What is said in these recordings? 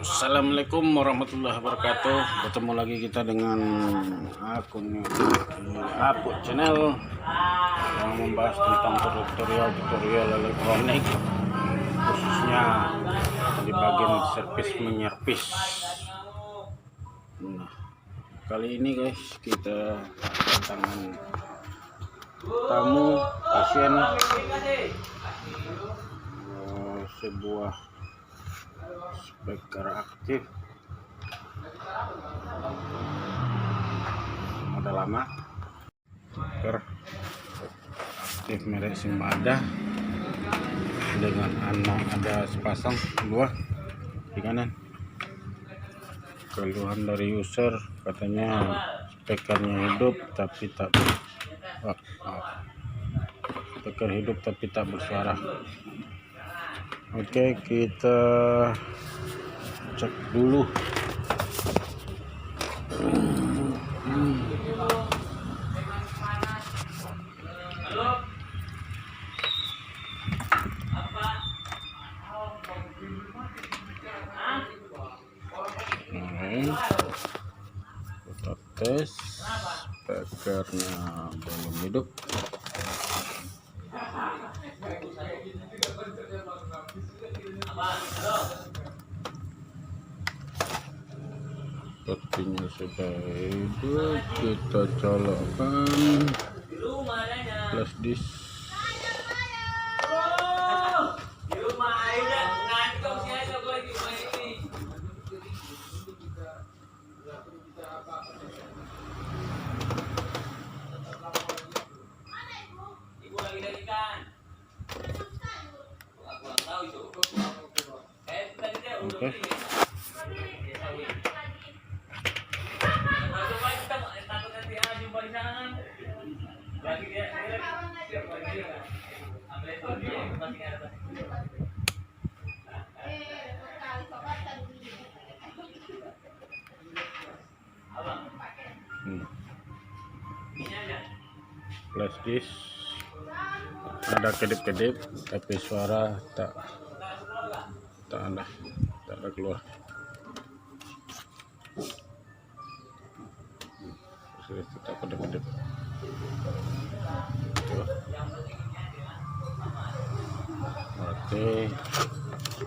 Assalamualaikum warahmatullahi wabarakatuh. Bertemu lagi kita dengan akun Apuk Channel yang membahas tentang tutorial elektronik, khususnya di bagian servis menyervis. Nah, kali ini guys kita kedatangan tamu pasien sebuah speaker aktif model lama, speaker aktif merek Simbada dengan ada sepasang dua di kanan. Keluhan dari user katanya speakernya hidup tapi tak speaker hidup tapi tak bersuara. Oke, kita cek dulu. Kita tes speakernya belum hidup. Sepertinya sudah hidup. Kita colokkan flash disk. Oke. Flash disk ada kedip-kedip tapi suara tak ada keluar. Sudah tetap kedip-kedip. Oke,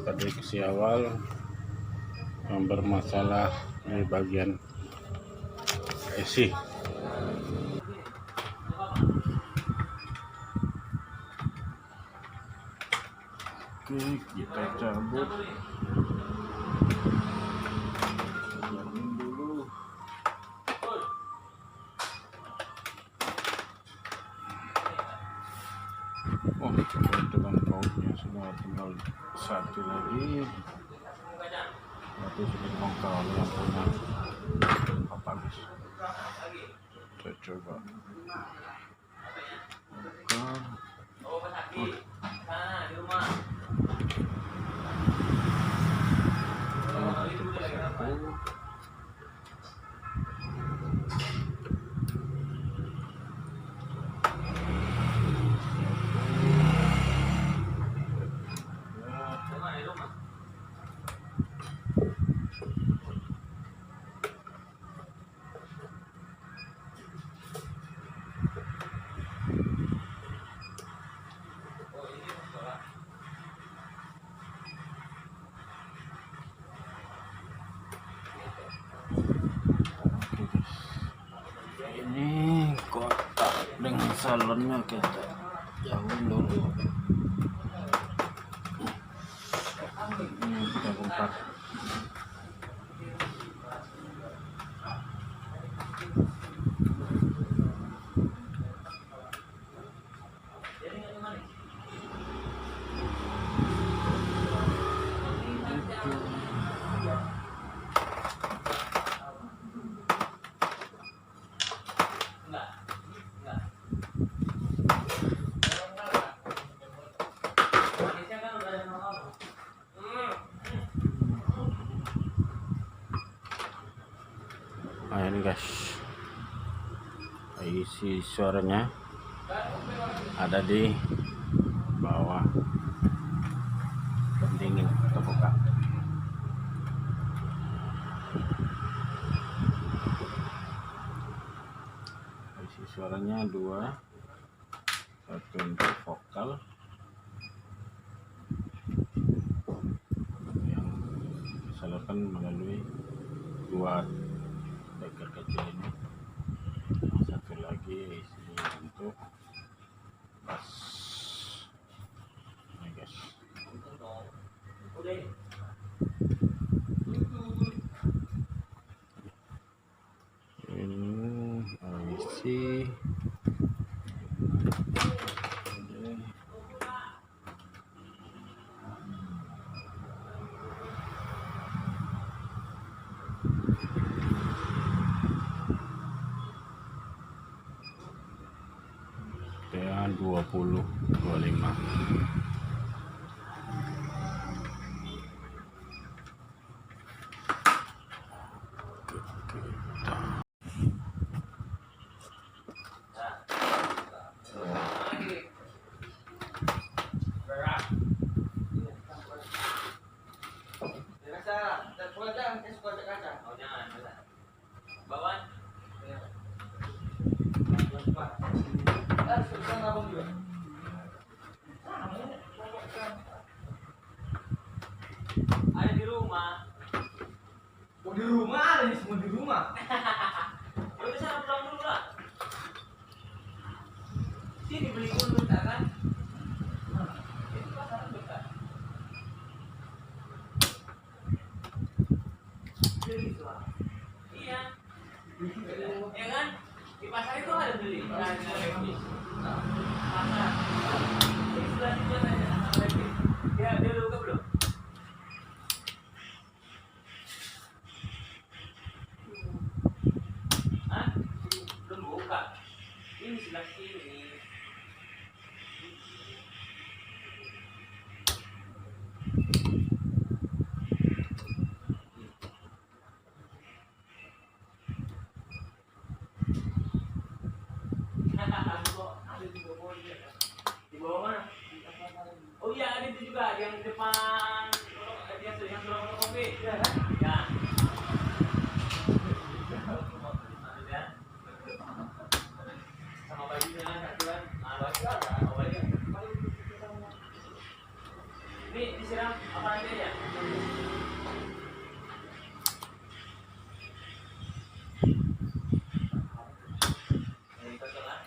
prediksi awal yang bermasalah di bagian IC. Oke, kita cabut dulu. Oh, dengan bautnya sudah tinggal satu lagi. Berarti sudah dibongkar oleh yang punya apa guys. Kita coba ini kotak dengan salonnya kita jauhin dulu. Ini kita bongkar. Nah, ini guys, isi suaranya ada di bawah pendingin terbuka. suaranya dua, satu untuk vokal yang disalurkan melalui dua speaker kecil ini, satu lagi isinya untuk bass. Nah guys, ini isi TA 2025. Ada di rumah. Oh, di rumah ada nih, semua di rumah. Ya udah sana pulang dulu lah. Sini beli dulu tak kan? Itu pasaran dekat. Beli tuh. Iya. Ya kan? Di pasar itu ada beli. Nah, di Levis. Pasar. Di sebelah situ ada Levis. Ya, dia udah buka belum? Hah? Belum buka. Ini sebelah sini. Di bawah mana? Oh iya, ada itu juga yang di depan yang sudah kopi. Ya. Sama bajunya satuan, baju ada, baju. Ini disiram apa aja ya? Ini kosong lah.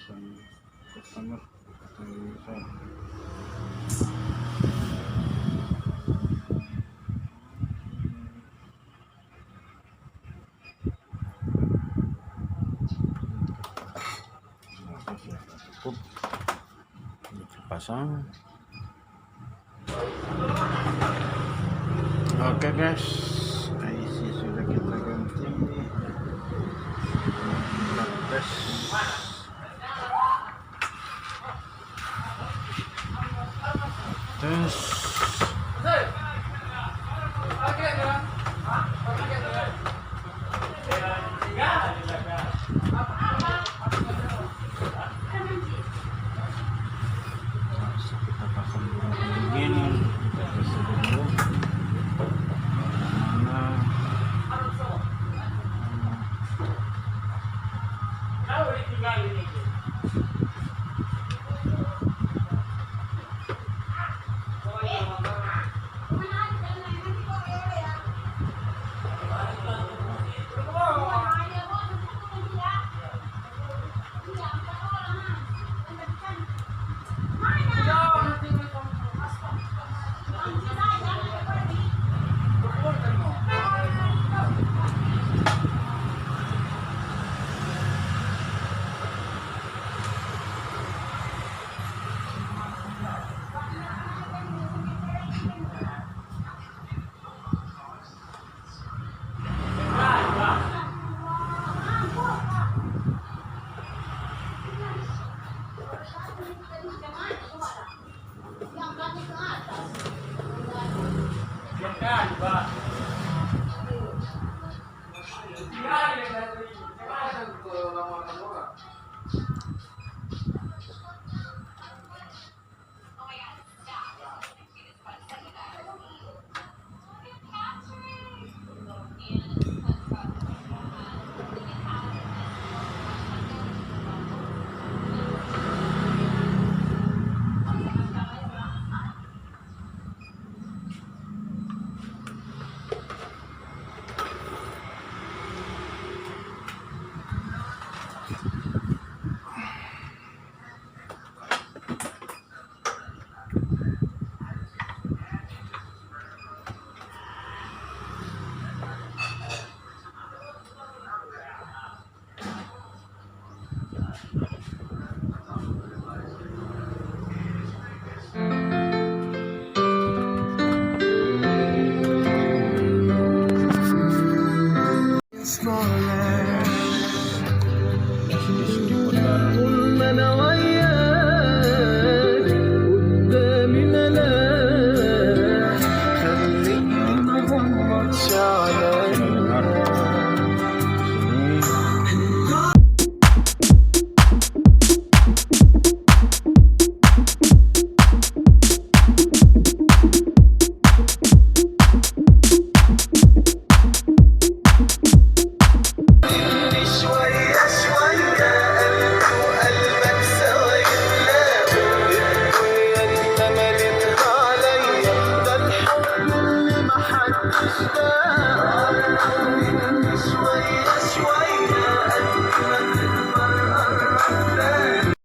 isang customer. Isa. Cukup. Pasang. Oke guys, IC sudah kita ganti. Kita tes. Tes. Kita pasang dingin. Kita kasih dulu. قل من